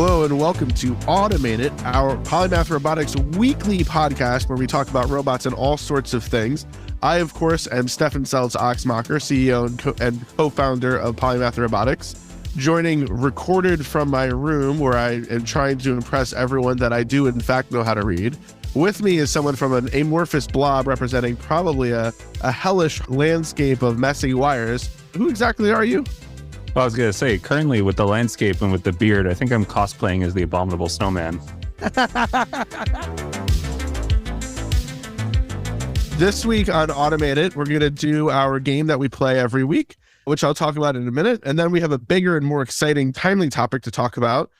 Hello and welcome to Automate It, our Polymath Robotics weekly podcast where we talk about robots and all sorts of things. I, of course, am Stefan Oxmacher, CEO and co-founder of Polymath Robotics, joining recorded from my room where I am trying to impress everyone that I do in fact know how to read. With me is someone from an amorphous blob representing probably a hellish landscape of messy wires. Who exactly are you? Well, I was going to say, currently with the landscape and with the beard, I think I'm cosplaying as the abominable snowman. This week on Automate It, we're going to do our game that we play every week, which I'll talk about in a minute. And then we have a bigger and more exciting, timely topic to talk about.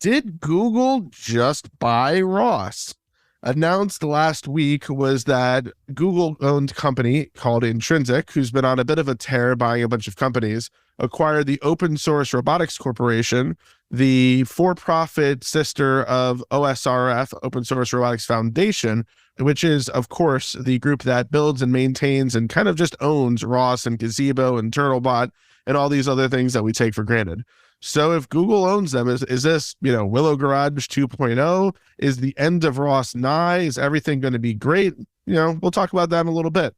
Did Google just buy ROS? Announced last week was that Google-owned company called Intrinsic, who's been on a bit of a tear buying a bunch of companies, acquired the Open Source Robotics Corporation, the for-profit sister of OSRF, Open Source Robotics Foundation, which is, of course, the group that builds and maintains and kind of just owns ROS and Gazebo and Turtlebot and all these other things that we take for granted. So if Google owns them, is this, Willow Garage 2.0? Is the end of ROS nigh? Is everything going to be great? We'll talk about that in a little bit.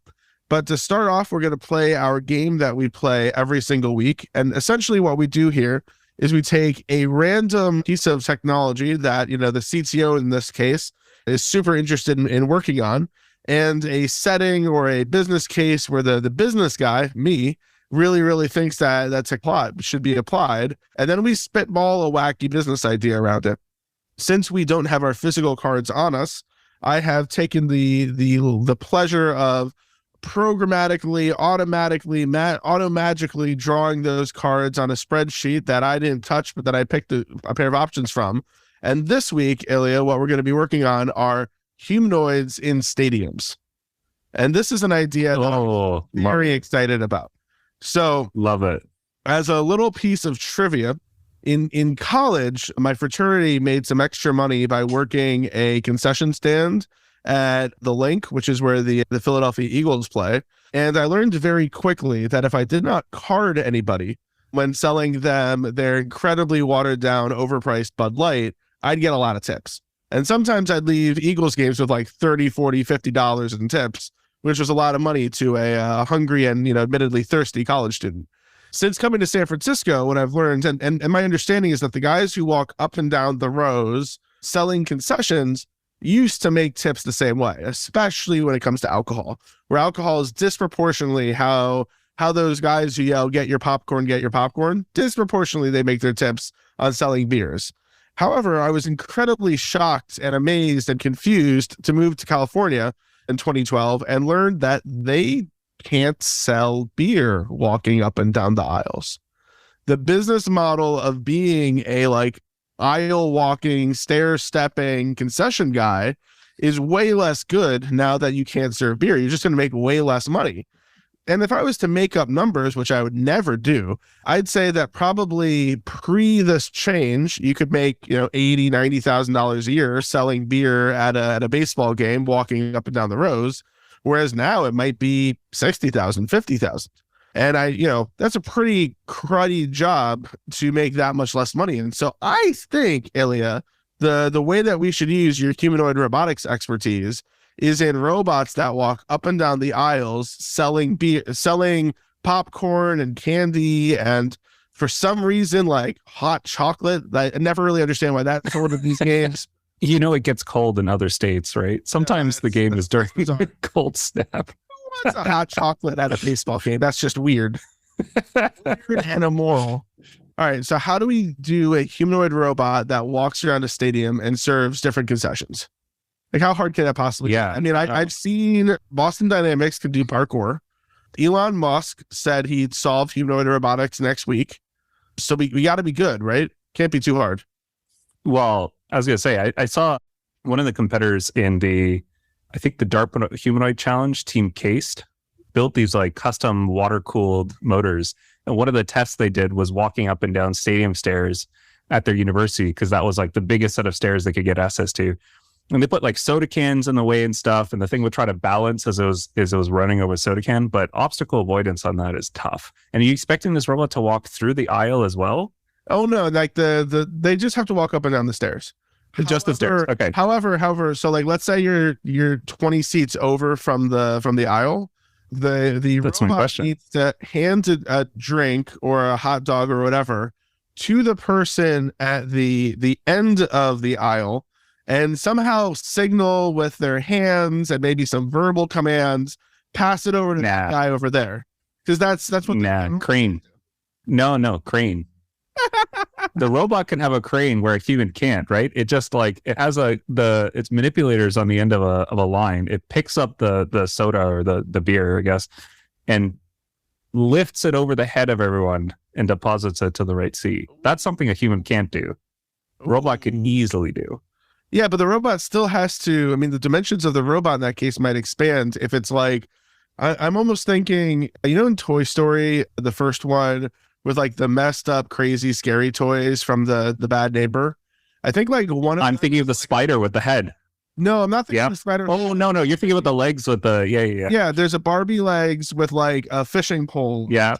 But to start off, we're going to play our game that we play every single week. And essentially what we do here is we take a random piece of technology that, the CTO in this case is super interested in working on, and a setting or a business case where the business guy, me, really thinks that that's a plot should be applied. And then we spitball a wacky business idea around it. Since we don't have our physical cards on us, I have taken the pleasure of programmatically, automatically, automagically drawing those cards on a spreadsheet that I didn't touch, but that I picked a pair of options from. And this week, Ilia, what we're going to be working on are humanoids in stadiums. And this is an idea that I'm very excited about. So, love it. As a little piece of trivia, in college, my fraternity made some extra money by working a concession stand at the Link, which is where the Philadelphia Eagles play. And I learned very quickly that if I did not card anybody when selling them their incredibly watered down, overpriced Bud Light, I'd get a lot of tips. And sometimes I'd leave Eagles games with like $30, $40, $50 in tips, which was a lot of money to a hungry and, admittedly thirsty college student. Since coming to San Francisco, what I've learned, and my understanding is that the guys who walk up and down the rows selling concessions used to make tips the same way, especially when it comes to alcohol, where alcohol is disproportionately how those guys who yell, get your popcorn, disproportionately they make their tips on selling beers. However, I was incredibly shocked and amazed and confused to move to California in 2012 and learned that they can't sell beer walking up and down the aisles. The business model of being a aisle walking, stair stepping concession guy is way less good now that you can't serve beer. You're just going to make way less money. And if I was to make up numbers, which I would never do, I'd say that probably pre this change, you could make, $80,000, $90,000 a year selling beer at a baseball game, walking up and down the rows. Whereas now it might be $60,000, $50,000. And that's a pretty cruddy job to make that much less money. And so I think, Ilia, the way that we should use your humanoid robotics expertise is in robots that walk up and down the aisles selling beer, selling popcorn and candy, and for some reason, hot chocolate. I never really understand why that's sort of these games. It gets cold in other states, right? Sometimes the game is during cold snap. What's a hot chocolate at a baseball game? That's just weird. Weird and immoral. All right, so how do we do a humanoid robot that walks around a stadium and serves different concessions? How hard can that possibly be? I mean, I've seen Boston Dynamics could do parkour. Elon Musk said he'd solve humanoid robotics next week. So we got to be good, right? Can't be too hard. Well, I was going to say, I saw one of the competitors in the DARPA Humanoid Challenge, Team Cased, built these custom water-cooled motors. And one of the tests they did was walking up and down stadium stairs at their university, because that was the biggest set of stairs they could get access to. And they put soda cans in the way and stuff, and the thing would try to balance as it was running over a soda can. But obstacle avoidance on that is tough. And are you expecting this robot to walk through the aisle as well? Oh no, like they just have to walk up and down the stairs. Just the stairs. Okay. However, so like let's say you're 20 seats over from the aisle. The That's my robot question. needs to hand a drink or a hot dog or whatever to the person at the end of the aisle and somehow signal with their hands and maybe some verbal commands, pass it over to the guy over there. Because that's what crane. No, crane. The robot can have a crane where a human can't, right? It just like it has its manipulators on the end of a line. It picks up the soda or the beer, I guess, and lifts it over the head of everyone and deposits it to the right seat. That's something a human can't do. A robot can easily do. Yeah, but the robot still has to. I mean, the dimensions of the robot in that case might expand if it's like. I'm almost thinking, in Toy Story, the first one, with like the messed up, crazy, scary toys from the bad neighbor. I think like I'm thinking of the spider with the head. No, I'm not thinking of the spider. Oh no, you're thinking about the legs with the Yeah, there's a Barbie legs with like a fishing pole. Yeah.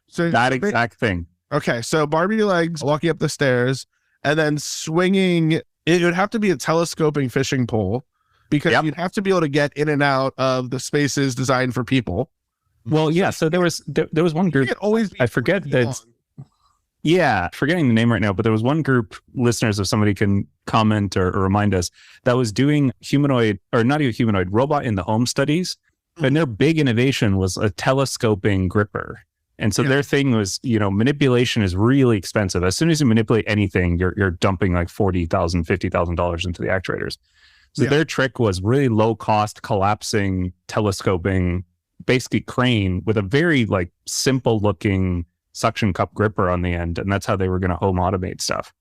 So that exact thing. Okay, so Barbie legs walking up the stairs and then swinging. It would have to be a telescoping fishing pole because you'd have to be able to get in and out of the spaces designed for people. Well, yeah. So there was one group. I forget that. Yeah, forgetting the name right now, but there was one group, listeners, if somebody can comment or remind us, that was doing humanoid, or not even humanoid, robot in the home studies. And their big innovation was a telescoping gripper. And so their thing was, manipulation is really expensive. As soon as you manipulate anything, you're dumping like $40,000, $50,000 into the actuators. So their trick was really low cost, collapsing, telescoping, basically crane with a very like simple looking suction cup gripper on the end. And that's how they were going to home automate stuff.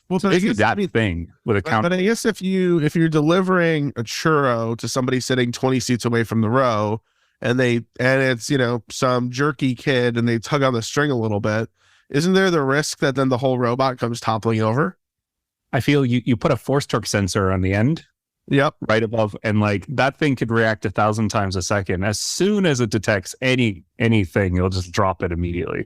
Well, so they do that thing with a counter. But I guess if you're delivering a churro to somebody sitting 20 seats away from the row and it's, some jerky kid and they tug on the string a little bit, isn't there the risk that then the whole robot comes toppling over? I feel you put a force torque sensor on the end. Yep. Right above. And like that thing could react 1,000 times a second. As soon as it detects anything, it'll just drop it immediately.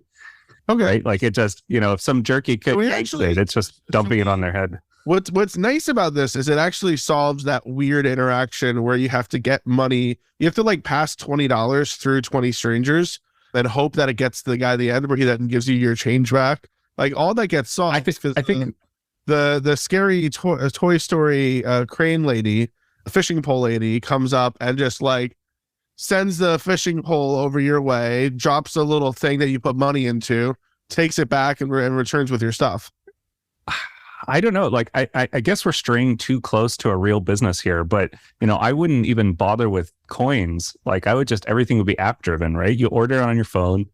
Okay. Right? Like it just, if some jerky kid it's just dumping it on their head. What's nice about this is it actually solves that weird interaction where you have to get money. You have to like pass $20 through 20 strangers and hope that it gets to the guy at the end where he then gives you your change back. Like all that gets solved. I think the scary Toy Story crane lady, fishing pole lady, comes up and just like sends the fishing pole over your way, drops a little thing that you put money into, takes it back and returns with your stuff. I don't know. Like, I guess we're straying too close to a real business here, but I wouldn't even bother with coins. Like everything would be app driven, right? You order it on your phone.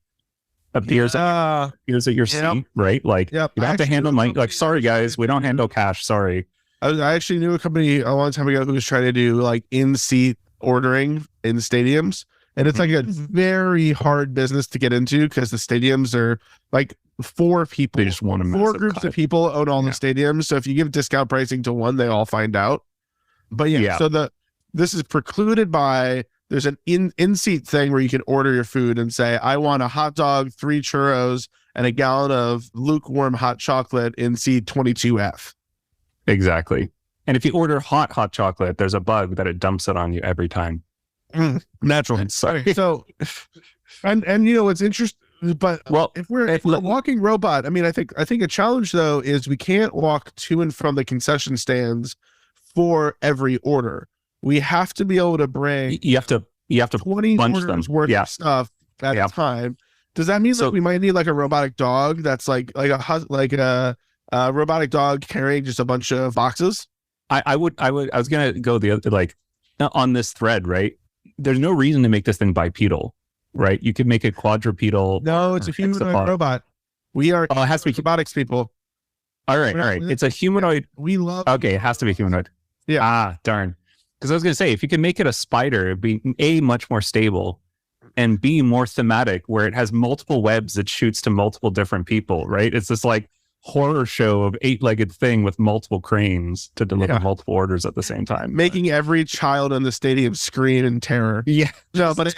Appears at your seat, right? Like you have to handle money. Like, sorry guys, we don't handle cash. Sorry. I actually knew a company a long time ago who was trying to do like in-seat ordering in stadiums, and it's like a very hard business to get into because the stadiums are like 4 people. They just want 4 groups of people own all the stadiums. So if you give discount pricing to one, they all find out. But so this is precluded by. There's an in-seat thing where you can order your food and say, I want a hot dog, 3 churros, and a gallon of lukewarm hot chocolate in seat 22F. Exactly. And if you order hot chocolate, there's a bug that it dumps it on you every time. Natural. Sorry. So, and it's interesting, but if we're a walking robot, I mean, I think a challenge though is we can't walk to and from the concession stands for every order. We have to be able to bring. You have to 20 orders worth of stuff at a time. Does that mean we might need like a robotic dog that's like a robotic dog carrying just a bunch of boxes? I was gonna go the other like on this thread, right? There's no reason to make this thing bipedal, right? You could make it quadrupedal. No, it's a humanoid robot. We are. Oh, it has to be robotics people. All right. It's a humanoid. We love. Okay, it has to be humanoid. Yeah. Ah, darn. Because I was going to say, if you can make it a spider, it'd be A, much more stable, and B, more thematic, where it has multiple webs that shoots to multiple different people, right? It's this like horror show of 8-legged thing with multiple cranes to deliver multiple orders at the same time. Making every child in the stadium scream in terror. Yeah. No, but it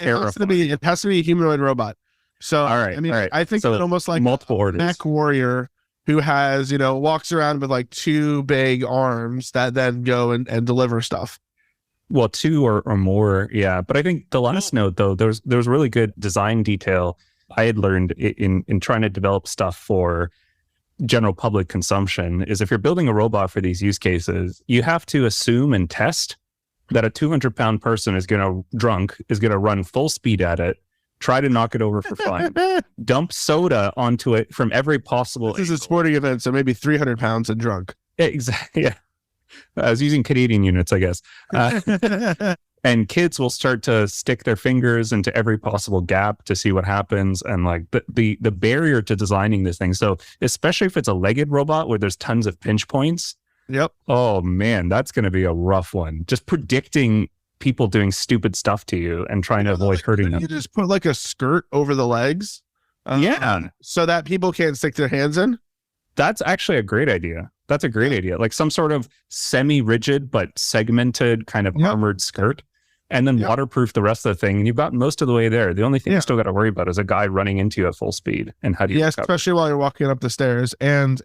has to be a humanoid robot. So, all right. I mean, I think it's almost like multiple orders. Mech Warrior who has, walks around with like two big arms that then go and deliver stuff. Well, two or more, yeah. But I think the last note, though, there was really good design detail I had learned in trying to develop stuff for general public consumption is if you're building a robot for these use cases, you have to assume and test that a 200-pound person is going to run full speed at it, try to knock it over for fun, dump soda onto it from every possible. This is a sporting event, so maybe 300 pounds and drunk. Exactly. Yeah. I was using Canadian units, I guess. And kids will start to stick their fingers into every possible gap to see what happens. And like the barrier to designing this thing. So especially if it's a legged robot where there's tons of pinch points. Yep. Oh man, that's going to be a rough one. Just predicting people doing stupid stuff to you and trying to avoid hurting them. You just put like a skirt over the legs. So that people can't stick their hands in. That's actually a great idea. That's a great idea. Like some sort of semi-rigid but segmented kind of armored skirt. And then waterproof the rest of the thing. And you've gotten most of the way there. The only thing you still got to worry about is a guy running into you at full speed. And how do you Yes, especially while you're walking up the stairs. And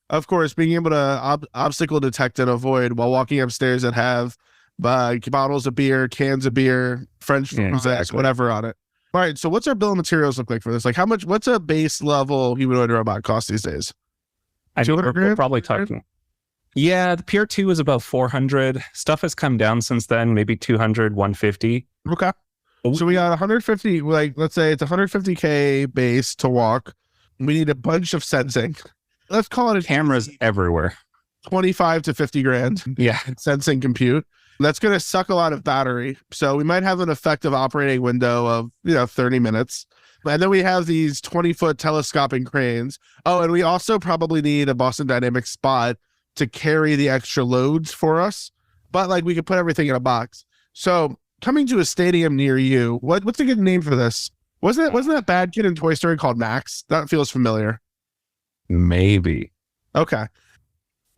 of course, being able to obstacle detect and avoid while walking upstairs that have bottles of beer, cans of beer, French fries, whatever on it. All right, so what's our bill of materials look like for this? Like what's a base level humanoid robot cost these days? I think we're probably talking. Yeah, the PR2 is about 400. Stuff has come down since then, maybe 200, 150. Okay. So we got 150, like let's say it's 150K base to walk. We need a bunch of sensing. Let's call it cameras everywhere. 25 to 50 grand. Yeah. Sensing compute. That's going to suck a lot of battery. So we might have an effective operating window of, 30 minutes. And then we have these 20-foot telescoping cranes. Oh, and we also probably need a Boston Dynamics spot to carry the extra loads for us. But like we could put everything in a box. So coming to a stadium near you, what's a good name for this? Wasn't that bad kid in Toy Story called Max? That feels familiar. Maybe. Okay.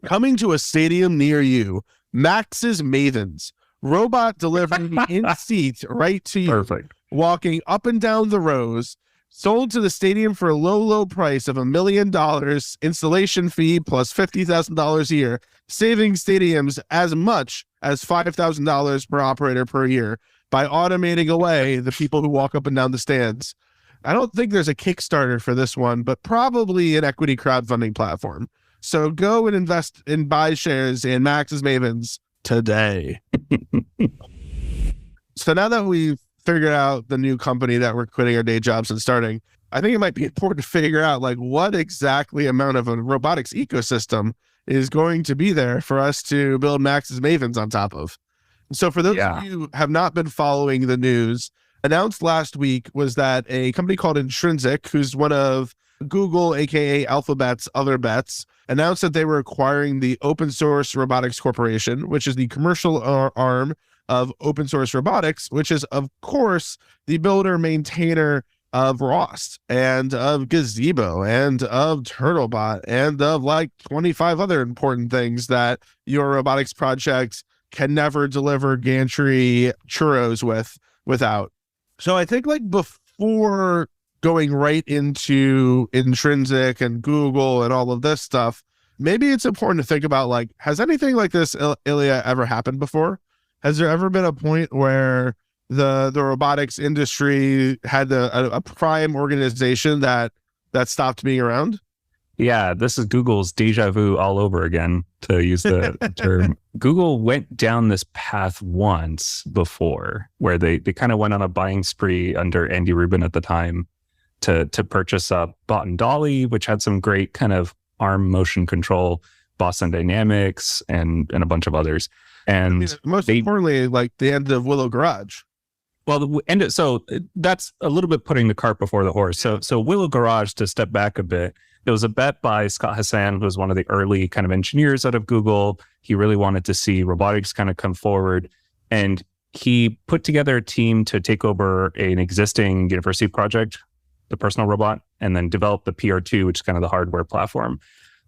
Coming to a stadium near you, Max's Mavens. Robot delivery in seat right to you. Perfect. Walking up and down the rows. Sold to the stadium for a low price of $1 million, installation fee plus $50,000 a year, saving stadiums as much as $5,000 per operator per year by automating away the people who walk up and down the stands. I don't think there's a Kickstarter for this one, but probably an equity crowdfunding platform. So go and invest and buy shares in Max's Mavens today. So now that we've figured out the new company that we're quitting our day jobs and starting, I think it might be important to figure out like what exactly amount of a robotics ecosystem is going to be there for us to build Max's Mavens on top of. So for those of you who have not been following the news, announced last week was that a company called Intrinsic, who's one of Google, aka Alphabet's other bets, announced that they were acquiring the Open Source Robotics Corporation, which is the commercial arm of Open Source Robotics, which is, of course, the builder, maintainer of ROS and of Gazebo and of Turtlebot and of like 25 other important things that your robotics project can never deliver gantry churros without. So I think like before going right into Intrinsic and Google and all of this stuff, maybe it's important to think about like, has anything like this, Ilia, ever happened before? Has there ever been a point where the robotics industry had a prime organization that stopped being around? Yeah, this is Google's deja vu all over again, to use the term. Google went down this path once before where they kind of went on a buying spree under Andy Rubin at the time to purchase Bot and Dolly, which had some great kind of arm motion control, Boston Dynamics, and a bunch of others. And most importantly, like the end of Willow Garage. Well, so that's a little bit putting the cart before the horse. So Willow Garage, to step back a bit, it was a bet by Scott Hassan, who was one of the early kind of engineers out of Google. He really wanted to see robotics kind of come forward. And he put together a team to take over an existing university project, the personal robot, and then develop the PR2, which is kind of the hardware platform.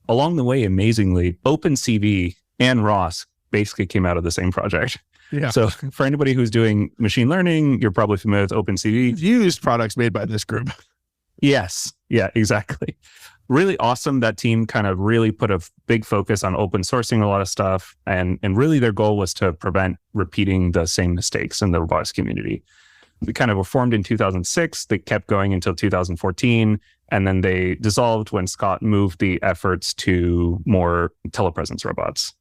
Along the way, amazingly, OpenCV and ROS basically came out of the same project. Yeah. So for anybody who's doing machine learning, you're probably familiar with OpenCV. Used products made by this group. Yes. Yeah, exactly. really awesome. That team kind of really put a big focus on open sourcing a lot of stuff. And really their goal was to prevent repeating the same mistakes in the robotics community. We kind of were formed in 2006. They kept going until 2014. And then they dissolved when Scott moved the efforts to more telepresence robots.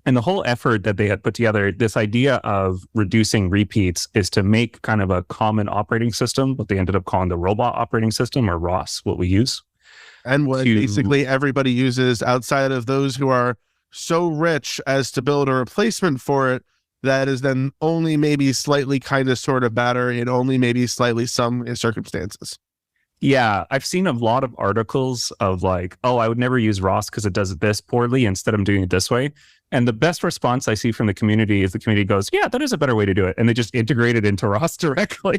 And the whole effort that they had put together, this idea of reducing repeats, is to make kind of a common operating system, what they ended up calling the robot operating system, or ROS, what we use. And what basically everybody uses outside of those who are so rich as to build a replacement for it that is then only maybe slightly kind of sort of better in only maybe slightly some circumstances. Yeah, I've seen a lot of articles of like, oh, I would never use ROS because it does this poorly. Instead, I'm doing it this way. And the best response I see from the community is the community goes, yeah, that is a better way to do it. And they just integrate it into ROS directly.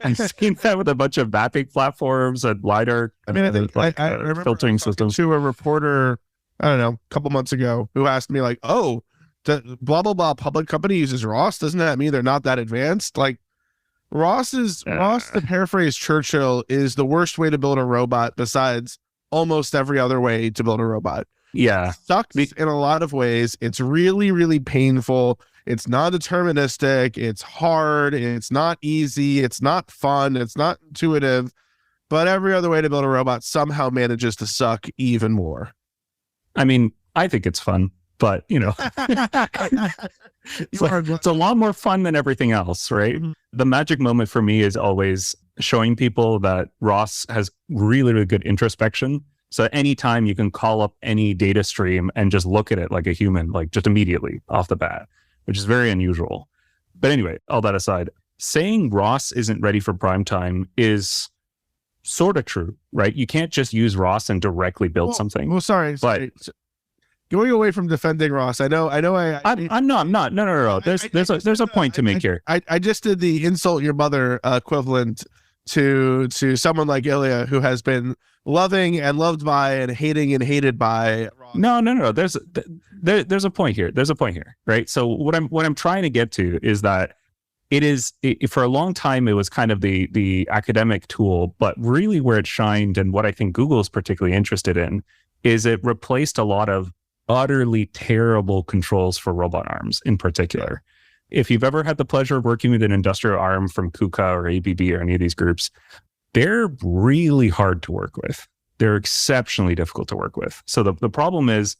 I've seen that with a bunch of mapping platforms and LiDAR. I mean, I remember filtering systems. To a reporter, I don't know, a couple months ago, who asked me like, oh, the blah, blah, blah public company uses ROS. Doesn't that mean they're not that advanced? Like, ROS, to paraphrase Churchill, is the worst way to build a robot besides almost every other way to build a robot. Yeah. It sucks in a lot of ways. It's really, really painful. It's not deterministic. It's hard. It's not easy. It's not fun. It's not intuitive. But every other way to build a robot somehow manages to suck even more. I mean, I think it's fun, but, you know, it's a lot more fun than everything else, right? Mm-hmm. The magic moment for me is always showing people that ROS has really, really good introspection. So anytime you can call up any data stream and just look at it like a human, like just immediately off the bat, which is very unusual. But anyway, all that aside, saying ROS isn't ready for prime time is sort of true, right? You can't just use ROS and directly build something. Well, sorry. Going away from defending ROS, I'm not. No. There's a point to make here. I just did the insult your mother equivalent to someone like Ilia, who has been loving and loved by and hating and hated by ROS. No. There's a point here. Right? So what I'm trying to get to is that for a long time, it was kind of the academic tool, but really where it shined and what I think Google's particularly interested in is it replaced a lot of utterly terrible controls for robot arms in particular. If you've ever had the pleasure of working with an industrial arm from KUKA or ABB or any of these groups, they're really hard to work with. They're exceptionally difficult to work with. So the problem is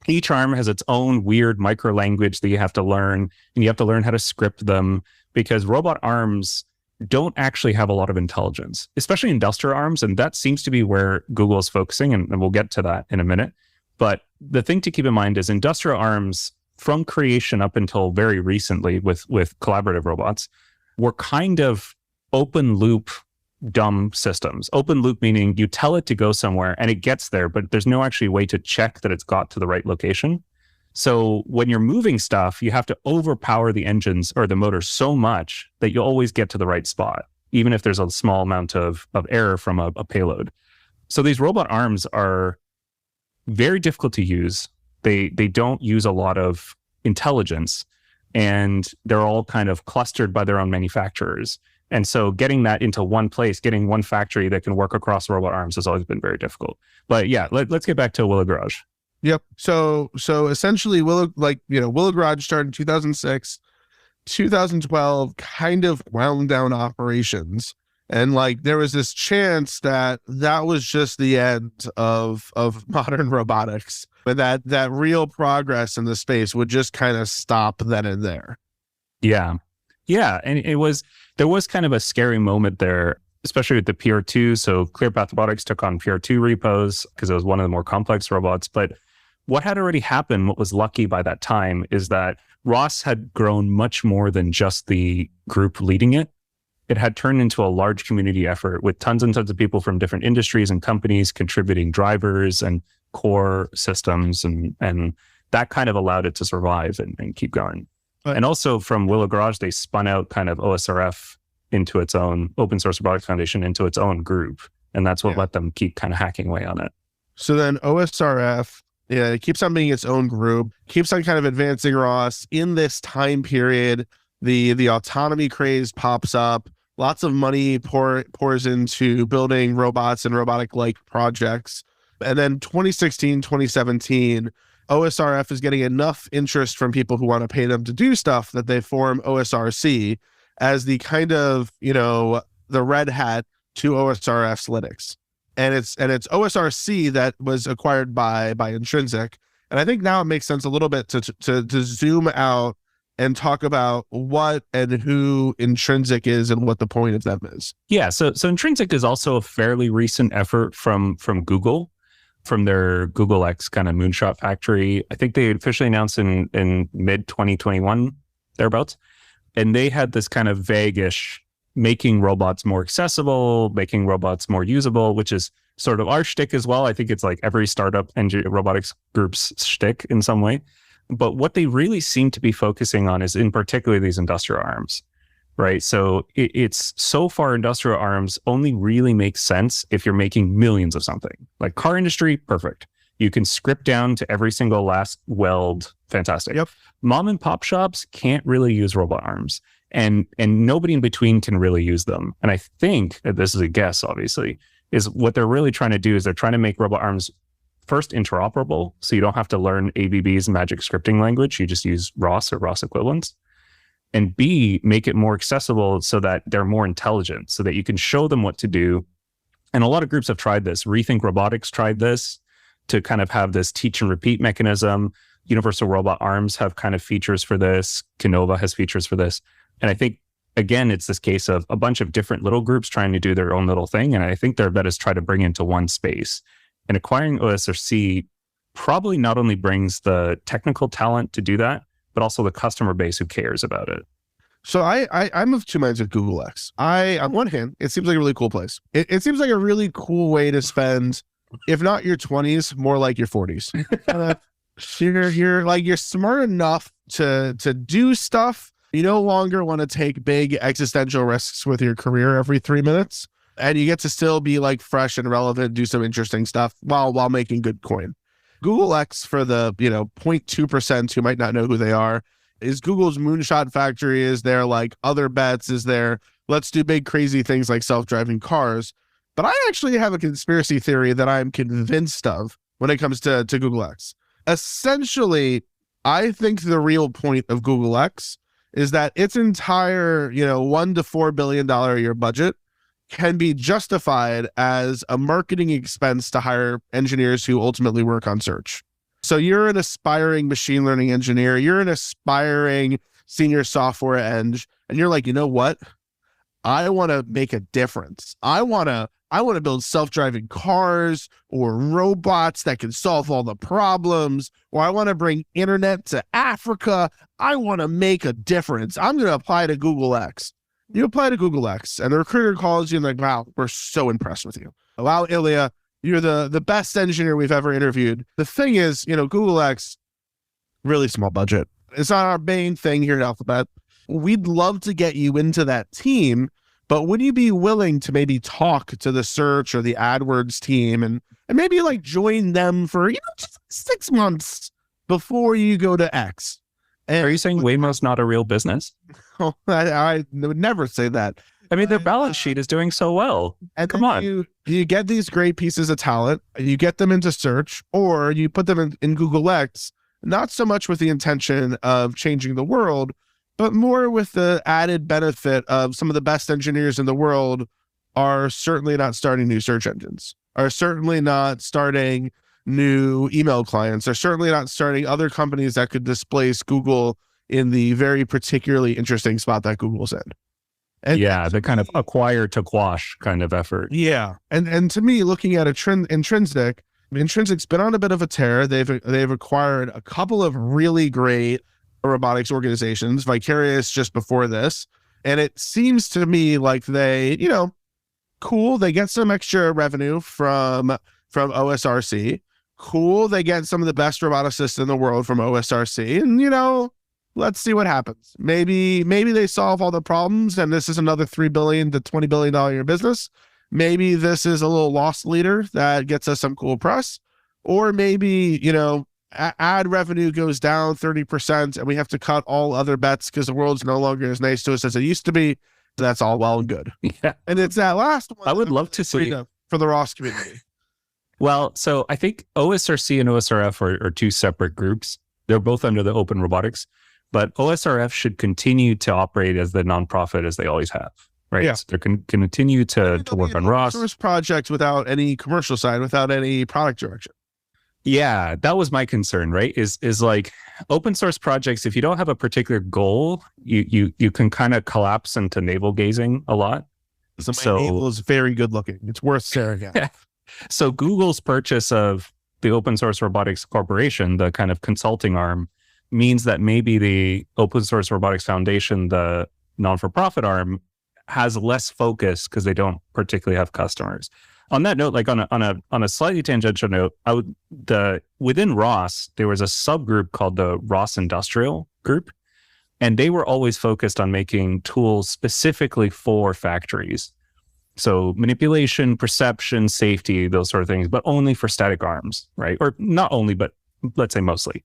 each arm has its own weird micro language that you have to learn, and you have to learn how to script them, because robot arms don't actually have a lot of intelligence, especially industrial arms. And that seems to be where Google is focusing. And we'll get to that in a minute. But the thing to keep in mind is industrial arms from creation up until very recently with collaborative robots were kind of open loop dumb systems. Open loop meaning you tell it to go somewhere and it gets there, but there's no actually way to check that it's got to the right location. So when you're moving stuff, you have to overpower the engines or the motors so much that you always get to the right spot, even if there's a small amount of error from a payload. So these robot arms are very difficult to use. They don't use a lot of intelligence, and they're all kind of clustered by their own manufacturers. And so getting that into one place, getting one factory that can work across robot arms has always been very difficult. But yeah, let's get back to Willow Garage. Yep. So essentially Willow Garage started in 2006, 2012 kind of wound down operations. And like there was this chance that was just the end of modern robotics, but that real progress in the space would just kind of stop then and there. Yeah. And there was kind of a scary moment there, especially with the PR2. So ClearPath Robotics took on PR2 repos because it was one of the more complex robots. But what had already happened, what was lucky by that time, is that ROS had grown much more than just the group leading it. It had turned into a large community effort with tons and tons of people from different industries and companies contributing drivers and core systems. And that kind of allowed it to survive and keep going. And also from Willow Garage, they spun out kind of OSRF into its own, Open Source Robotics Foundation, into its own group. And that's what let them keep kind of hacking away on it. So then OSRF, it keeps on being its own group, keeps on kind of advancing ROS. In this time period, the autonomy craze pops up. Lots of money pours into building robots and robotic-like projects. And then 2016, 2017, OSRF is getting enough interest from people who want to pay them to do stuff that they form OSRC as the kind of, the red hat to OSRF's Linux. And it's OSRC that was acquired by Intrinsic. And I think now it makes sense a little bit to zoom out and talk about what and who Intrinsic is and what the point of them is. Yeah, so Intrinsic is also a fairly recent effort from Google, from their Google X kind of moonshot factory. I think they officially announced in mid 2021, thereabouts. And they had this kind of vague-ish making robots more accessible, making robots more usable, which is sort of our shtick as well. I think it's like every startup robotics group's shtick in some way. But what they really seem to be focusing on is in particular these industrial arms, right? So it's so far industrial arms only really makes sense if you're making millions of something. Like car industry, perfect. You can script down to every single last weld, fantastic. Yep. Mom and pop shops can't really use robot arms, and nobody in between can really use them. And I think, this is a guess obviously, is what they're really trying to do is they're trying to make robot arms first interoperable, so you don't have to learn ABB's magic scripting language. You just use ROS or ROS equivalents. And B, make it more accessible so that they're more intelligent, so that you can show them what to do. And a lot of groups have tried this. Rethink Robotics tried this to kind of have this teach and repeat mechanism. Universal Robot Arms have kind of features for this. Canova has features for this. And I think, again, it's this case of a bunch of different little groups trying to do their own little thing. And I think their bet is try to bring into one space. And acquiring OSRC probably not only brings the technical talent to do that, but also the customer base who cares about it. So I'm of two minds with Google X. On one hand, it seems like a really cool place. It seems like a really cool way to spend, if not your 20s, more like your 40s. You're smart enough to do stuff. You no longer want to take big existential risks with your career every 3 minutes. And you get to still be like fresh and relevant, do some interesting stuff while making good coin. Google X, for the 0.2% who might not know who they are, is Google's moonshot factory. Is there like other bets? Is there let's do big crazy things like self-driving cars? But I actually have a conspiracy theory that I'm convinced of when it comes to Google X. Essentially, I think the real point of Google X is that its entire $1 to $4 billion a year budget can be justified as a marketing expense to hire engineers who ultimately work on search. So you're an aspiring machine learning engineer, you're an aspiring senior software eng, and you're like, you know what? I want to make a difference. I want to build self-driving cars or robots that can solve all the problems, or I want to bring internet to Africa. I want to make a difference. I'm going to apply to Google X. You apply to Google X, and the recruiter calls you and like, wow, we're so impressed with you. Wow, Ilia, you're the best engineer we've ever interviewed. The thing is, Google X, really small budget. It's not our main thing here at Alphabet. We'd love to get you into that team, but would you be willing to maybe talk to the search or the AdWords team and maybe like join them for, just 6 months before you go to X? And are you saying Waymo's not a real business? I would never say that. I mean, their balance sheet is doing so well. And come on. You get these great pieces of talent, you get them into search, or you put them in Google X, not so much with the intention of changing the world, but more with the added benefit of some of the best engineers in the world are certainly not starting new search engines, are certainly not starting new email clients, are certainly not starting other companies that could displace Google in the very particularly interesting spot that Google's in. And yeah, the kind of acquire to quash kind of effort. Yeah. And to me, looking at Intrinsic's been on a bit of a tear. They've acquired a couple of really great robotics organizations, Vicarious just before this. And it seems to me like they, cool, they get some extra revenue from OSRC. Cool, they get some of the best roboticists in the world from OSRC. And, let's see what happens. Maybe they solve all the problems and this is another $3 billion to $20 billion a year business. Maybe this is a little loss leader that gets us some cool press. Or maybe, ad revenue goes down 30% and we have to cut all other bets because the world's no longer as nice to us as it used to be. That's all well and good. Yeah. And it's that last one. I would love to see for the ROS community. Well, so I think OSRC and OSRF are two separate groups. They're both under the Open Robotics, but OSRF should continue to operate as the nonprofit as they always have, right? Yeah. So they can continue to work on ROS. Source projects without any commercial side, without any product direction. Yeah, that was my concern, right? Is like open source projects, if you don't have a particular goal, you can kind of collapse into navel gazing a lot. So my navel is very good looking. It's worth staring at. So Google's purchase of the Open Source Robotics Corporation, the kind of consulting arm, means that maybe the Open Source Robotics Foundation, the non-for-profit arm, has less focus because they don't particularly have customers. On that note, like on a slightly tangential note, within ROS, there was a subgroup called the ROS Industrial Group, and they were always focused on making tools specifically for factories. So manipulation, perception, safety, those sort of things, but only for static arms, right? Or not only, but let's say mostly.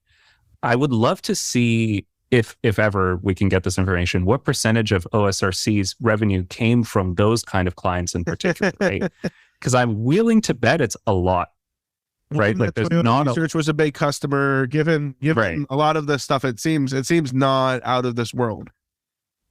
I would love to see if ever we can get this information, what percentage of OSRC's revenue came from those kind of clients in particular, right? Because I'm willing to bet it's a lot, right? Like there's not research was a big customer. Given right. A lot of this stuff, it seems not out of this world.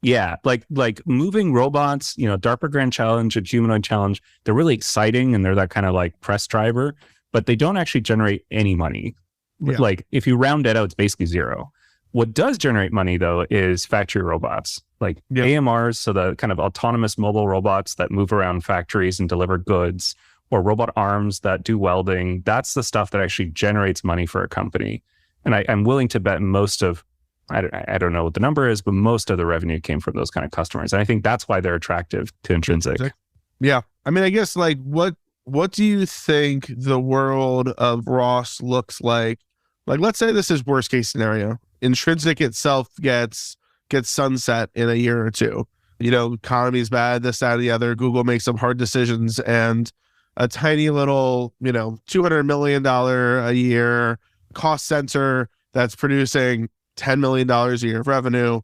Yeah, like moving robots, DARPA Grand Challenge and Humanoid Challenge, they're really exciting and they're that kind of like press driver, but they don't actually generate any money. Yeah. Like if you round it out, it's basically zero. What does generate money though is factory robots, like AMRs, so the kind of autonomous mobile robots that move around factories and deliver goods, or robot arms that do welding. That's the stuff that actually generates money for a company. And I'm willing to bet most of, I don't know what the number is, but most of the revenue came from those kind of customers. And I think that's why they're attractive to Intrinsic. Yeah. I mean, I guess like what do you think the world of ROS looks like? Like, let's say this is worst case scenario. Intrinsic itself gets sunset in a year or two. Economy's bad, this, that, and the other. Google makes some hard decisions, and a tiny little, $200 million a year cost center that's producing $10 million a year of revenue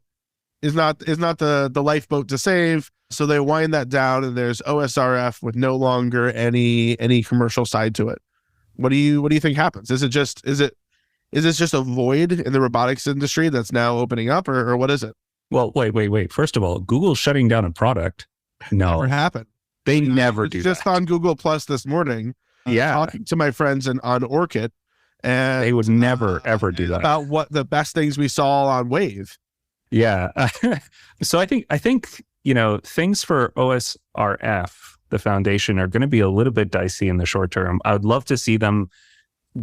is not the lifeboat to save. So they wind that down, and there's OSRF with no longer any commercial side to it. What do you think happens? Is this just a void in the robotics industry that's now opening up, or what is it? Well, wait. First of all, Google's shutting down a product. No. Never happened. They never do just that. On Google Plus this morning. Talking to my friends on Orchid, and they would never ever do that. About what the best things we saw on Wave. Yeah. So I think things for OSRF, the foundation, are going to be a little bit dicey in the short term. I would love to see them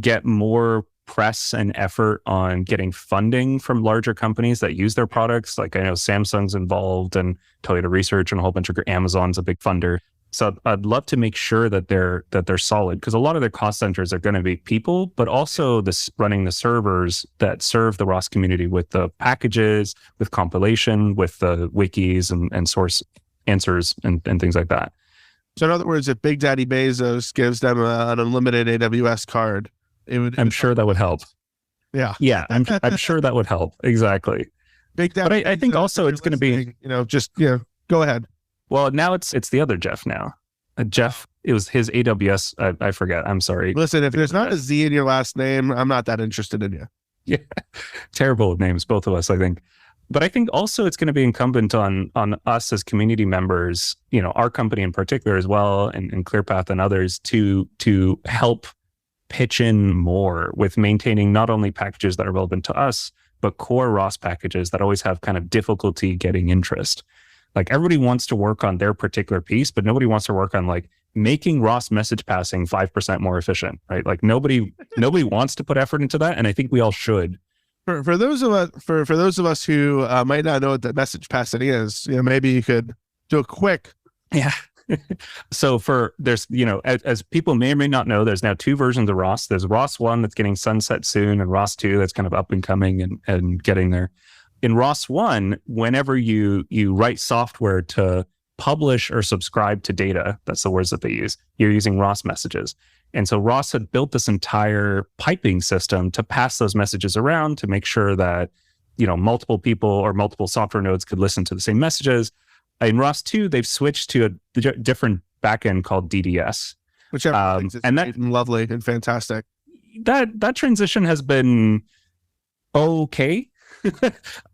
get more press and effort on getting funding from larger companies that use their products. Like I know Samsung's involved, and Toyota Research, and a whole bunch of Amazon's a big funder. So I'd love to make sure that they're solid, because a lot of their cost centers are going to be people, but also running the servers that serve the ROS community with the packages, with compilation, with the wikis and source answers and things like that. So in other words, if Big Daddy Bezos gives them an unlimited AWS card, I'm sure that would help. Yeah. Yeah. I'm sure that would help. Exactly. Big Daddy. But I think also it's going to be, go ahead. Well, now it's the other Jeff now. Jeff, it was his AWS. I forget. I'm sorry. Listen, if there's not a Z in your last name, I'm not that interested in you. Yeah. Terrible names, both of us, I think. But I think also it's going to be incumbent on us as community members, our company in particular as well, and ClearPath and others to help pitch in more with maintaining not only packages that are relevant to us, but core ROS packages that always have kind of difficulty getting interest. Like everybody wants to work on their particular piece, but nobody wants to work on like making ROS message passing 5% more efficient, right? Like nobody wants to put effort into that. And I think we all should. For those of us who might not know what the message passing is, maybe you could do a quick. Yeah. So there's, as people may or may not know, there's now two versions of ROS. There's ROS 1 that's getting sunset soon, and ROS 2 that's kind of up and coming and getting there. In ROS 1, whenever you write software to publish or subscribe to data, that's the words that they use, you're using ROS messages. And so ROS had built this entire piping system to pass those messages around to make sure that, multiple people or multiple software nodes could listen to the same messages. In ROS 2, they've switched to a different backend called DDS. which everyone thinks is great and lovely and fantastic. That transition has been okay.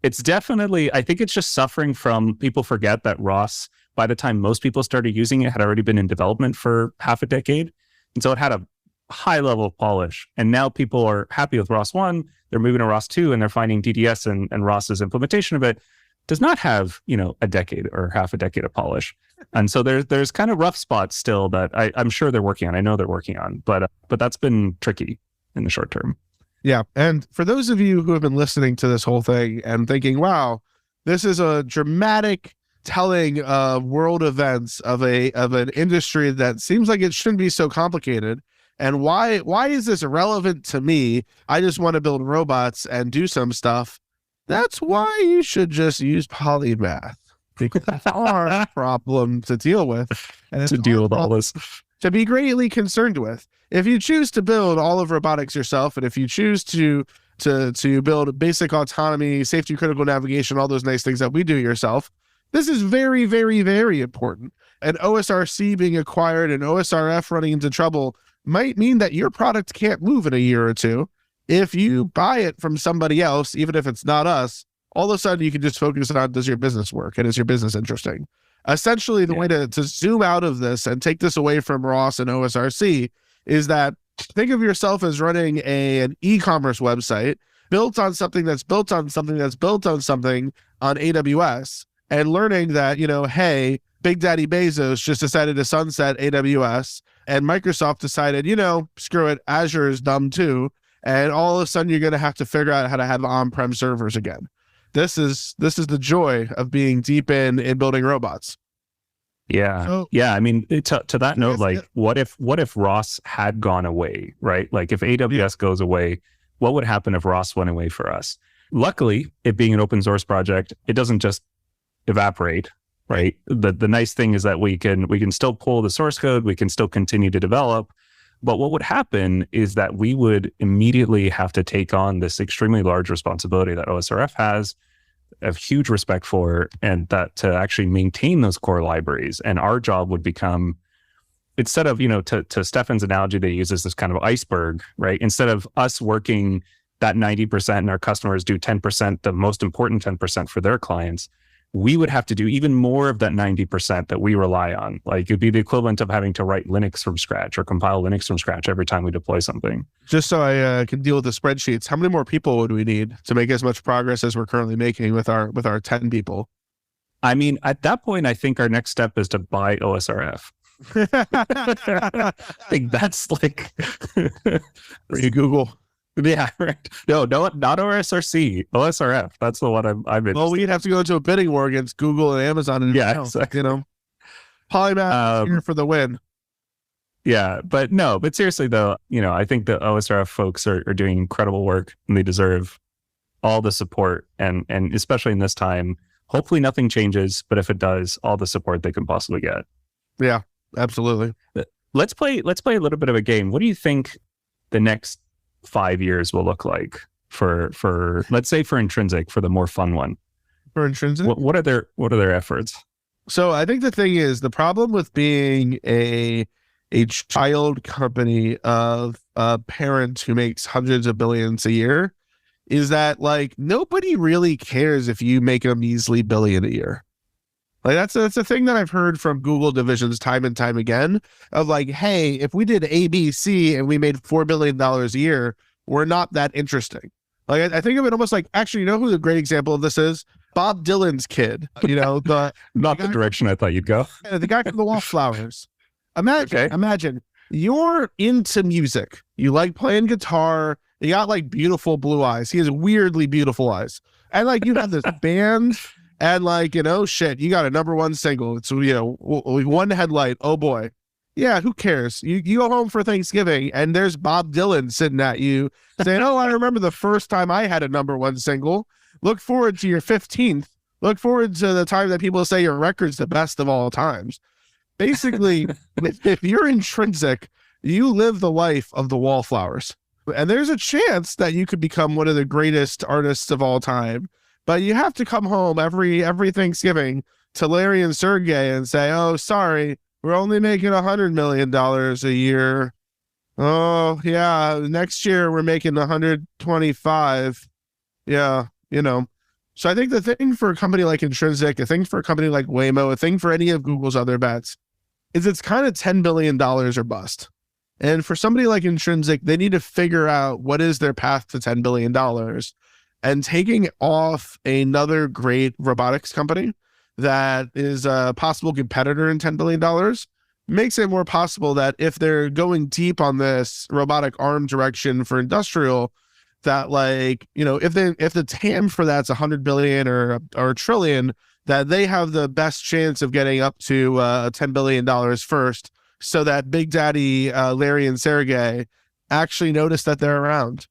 It's definitely, I think it's just suffering from, people forget that ROS, by the time most people started using it, had already been in development for half a decade. And so it had a high level of polish. And now people are happy with ROS 1, they're moving to ROS 2, and they're finding DDS and ROS's implementation of it does not have, a decade or half a decade of polish. And so there's kind of rough spots still that I'm sure they're working on. I know they're working on, but that's been tricky in the short term. Yeah. And for those of you who have been listening to this whole thing and thinking, wow, this is a dramatic telling of world events of an industry that seems like it shouldn't be so complicated. And why is this relevant to me? I just want to build robots and do some stuff. That's why you should just use polymath, because it's our problem to deal with. And to deal with all this. To be greatly concerned with. If you choose to build all of robotics yourself, and if you choose to build basic autonomy, safety critical navigation, all those nice things that we do yourself, this is very, very, very important. And OSRC being acquired and OSRF running into trouble might mean that your product can't move in a year or two. If you buy it from somebody else, even if it's not us, all of a sudden you can just focus on, does your business work and is your business interesting? Essentially, the way to zoom out of this and take this away from ROS and OSRC is that think of yourself as running an e-commerce website built on something that's built on something that's built on something on AWS, and learning that, hey, Big Daddy Bezos just decided to sunset AWS, and Microsoft decided, screw it, Azure is dumb too. And all of a sudden you're going to have to figure out how to have on-prem servers again. This is the joy of being deep in building robots. Yeah. So, I mean, to that note, like, what if ROS had gone away, right? Like, if AWS goes away, what would happen if ROS went away for us? Luckily, it being an open source project, it doesn't just evaporate, right? The nice thing is that we can still pull the source code, we can still continue to develop. But what would happen is that we would immediately have to take on this extremely large responsibility that OSRF has, have huge respect for, and that to actually maintain those core libraries. And our job would become, instead of, to Stefan's analogy that he uses, this kind of iceberg, right? Instead of us working that 90% and our customers do 10%, the most important 10% for their clients, we would have to do even more of that 90% that we rely on. Like, it'd be the equivalent of having to write Linux from scratch or compile Linux from scratch every time we deploy something. Just so I can deal with the spreadsheets, how many more people would we need to make as much progress as we're currently making with our 10 people? I mean, at that point, I think our next step is to buy OSRF. I think that's like... Or you Google. Yeah, right. No, not OSRC, OSRF. That's the one I'm in. Well, we'd have to go into a bidding war against Google and Amazon. And exactly. Polymath here for the win. Yeah, but seriously though, I think the OSRF folks are doing incredible work, and they deserve all the support, and especially in this time, hopefully nothing changes, but if it does, all the support they can possibly get. Yeah, absolutely. Let's play a little bit of a game. What do you think the next 5 years will look like for let's say for Intrinsic, for the more fun one? For Intrinsic? What are their efforts? So I think the thing is, the problem with being a child company of a parent who makes hundreds of billions a year is that, like, nobody really cares if you make a measly billion a year. Like, that's a thing that I've heard from Google divisions time and time again, of like, hey, if we did ABC and we made $4 billion a year, we're not that interesting. Like, I think of it almost like, actually, you know who the great example of this is? Bob Dylan's kid. Not the direction I thought you'd go. The guy from the Wallflowers. Imagine you're into music. You like playing guitar. You got like beautiful blue eyes. He has weirdly beautiful eyes. And like, you have this band. And like, you got a #1 single. It's, one headlight. Oh boy. Yeah, who cares? You go home for Thanksgiving and there's Bob Dylan sitting at you saying, oh, I remember the first time I had a #1 single. Look forward to your 15th. Look forward to the time that people say your record's the best of all times. Basically, if you're Intrinsic, you live the life of the Wallflowers. And there's a chance that you could become one of the greatest artists of all time. But you have to come home every Thanksgiving to Larry and Sergey and say, oh, sorry, we're only making $100 million a year. Oh, yeah. Next year, we're making 125. Yeah, So I think the thing for a company like Intrinsic, a thing for a company like Waymo, a thing for any of Google's other bets is it's kind of $10 billion or bust. And for somebody like Intrinsic, they need to figure out what is their path to $10 billion. And taking off another great robotics company that is a possible competitor in $10 billion makes it more possible that if they're going deep on this robotic arm direction for industrial, that if the TAM for that's 100 billion or a trillion, that they have the best chance of getting up to $10 billion first, so that Big Daddy Larry and Sergey actually notice that they're around.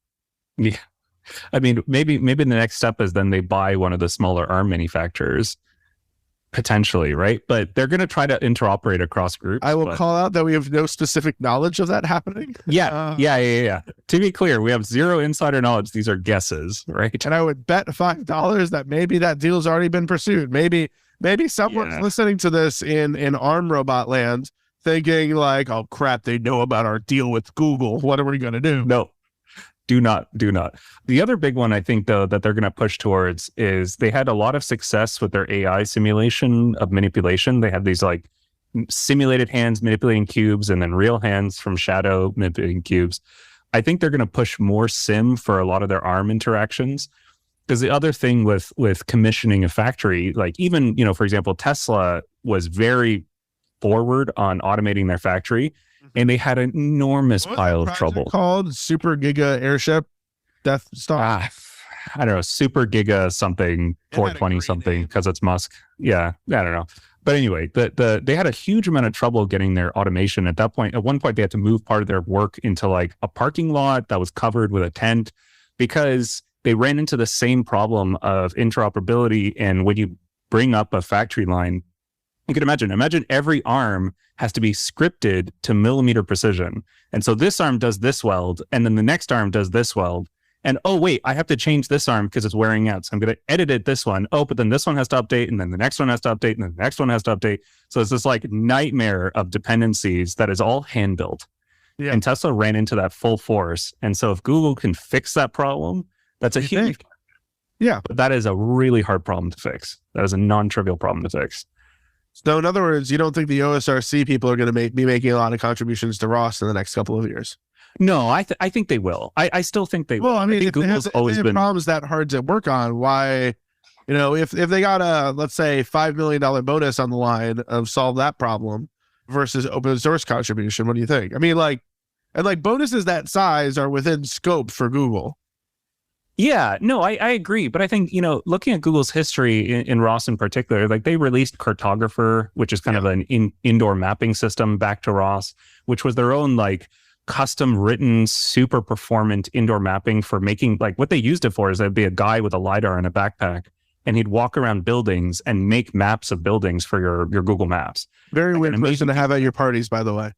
Yeah, I mean, maybe the next step is then they buy one of the smaller arm manufacturers. Potentially, right? But they're going to try to interoperate across groups. I will call out that we have no specific knowledge of that happening. Yeah. To be clear, we have zero insider knowledge. These are guesses, right? And I would bet $5 that maybe that deal's already been pursued. Maybe someone's listening to this in arm robot land thinking like, oh crap, they know about our deal with Google. What are we going to do? No. Do not. The other big one, I think, though, that they're going to push towards is they had a lot of success with their AI simulation of manipulation. They had these like simulated hands manipulating cubes and then real hands from Shadow manipulating cubes. I think they're going to push more sim for a lot of their arm interactions. Because the other thing with commissioning a factory, like even, for example, Tesla was very forward on automating their factory. And they had an enormous pile of trouble. Called Super Giga Airship Death Star. I don't know, Super Giga something, 420 something, because it's Musk. Yeah, I don't know. But anyway, they had a huge amount of trouble getting their automation at that point. At one point, they had to move part of their work into like a parking lot that was covered with a tent because they ran into the same problem of interoperability. And when you bring up a factory line, you can imagine every arm has to be scripted to millimeter precision. And so this arm does this weld, and then the next arm does this weld. And oh, wait, I have to change this arm because it's wearing out. So I'm going to edit it this one. Oh, but then this one has to update, and then the next one has to update, and then the next one has to update. So it's this like nightmare of dependencies that is all hand built. Yeah. And Tesla ran into that full force. And so if Google can fix that problem, that's a huge. Yeah. But that is a really hard problem to fix. That is a non-trivial problem to fix. So in other words, you don't think the OSRC people are going to be making a lot of contributions to ROS in the next couple of years? No, I think they will. I still think they will. Well, I mean, if Google's always been problems that hard to work on, why, if they got a, let's say, $5 million bonus on the line of solve that problem versus open source contribution, what do you think? I mean, and bonuses that size are within scope for Google. Yeah, no, I agree. But I think, looking at Google's history in ROS in particular, like they released Cartographer, which is kind of an indoor mapping system back to ROS, which was their own like custom written, super performant indoor mapping for making like what they used it for is there'd be a guy with a LiDAR in a backpack and he'd walk around buildings and make maps of buildings for your Google Maps. Very weird person to have at your parties, by the way.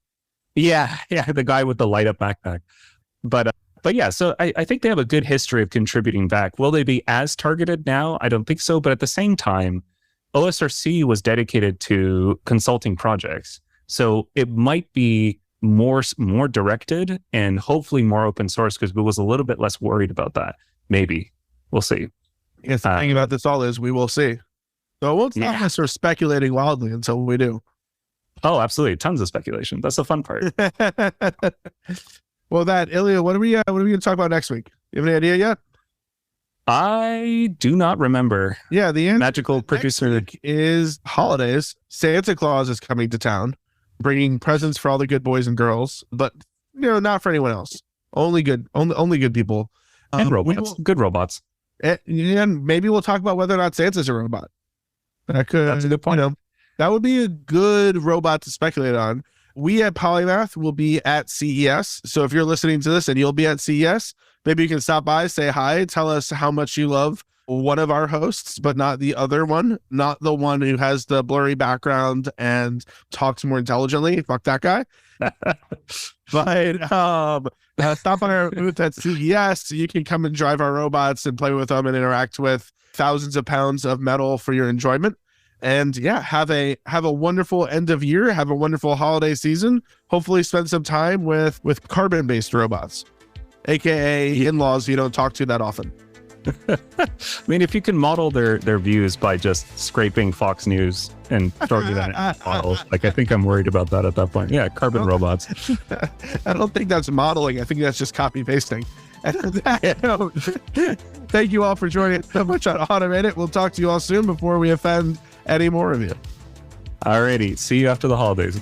Yeah, the guy with the light up backpack. But yeah, so I think they have a good history of contributing back. Will they be as targeted now? I don't think so. But at the same time, OSRC was dedicated to consulting projects. So it might be more directed and hopefully more open source because Google's a little bit less worried about that. Maybe. We'll see. I guess the thing about this all is we will see. So it won't stop us from speculating wildly until we do. Oh, absolutely. Tons of speculation. That's the fun part. Well, Ilia, what are we going to talk about next week? You have any idea yet? I do not remember. Yeah, the magical producer is holidays. Santa Claus is coming to town, bringing presents for all the good boys and girls, but not for anyone else. Only good people and robots. Good robots. And maybe we'll talk about whether or not Santa's a robot. That's a good point. That would be a good robot to speculate on. We at Polymath will be at CES. So if you're listening to this and you'll be at CES, maybe you can stop by, say hi, tell us how much you love one of our hosts, but not the other one, not the one who has the blurry background and talks more intelligently. Fuck that guy. But stop by our booth at CES. You can come and drive our robots and play with them and interact with thousands of pounds of metal for your enjoyment. And yeah, have a wonderful end of year. Have a wonderful holiday season. Hopefully spend some time with carbon-based robots, aka in-laws you don't talk to that often. I mean, if you can model their views by just scraping Fox News and throwing that in model, like, I think I'm worried about that at that point. Yeah, carbon robots. I don't think that's modeling. I think that's just copy pasting. And on that note, thank you all for joining us so much on Automated. We'll talk to you all soon before we offend any more of you. Alrighty. See you after the holidays.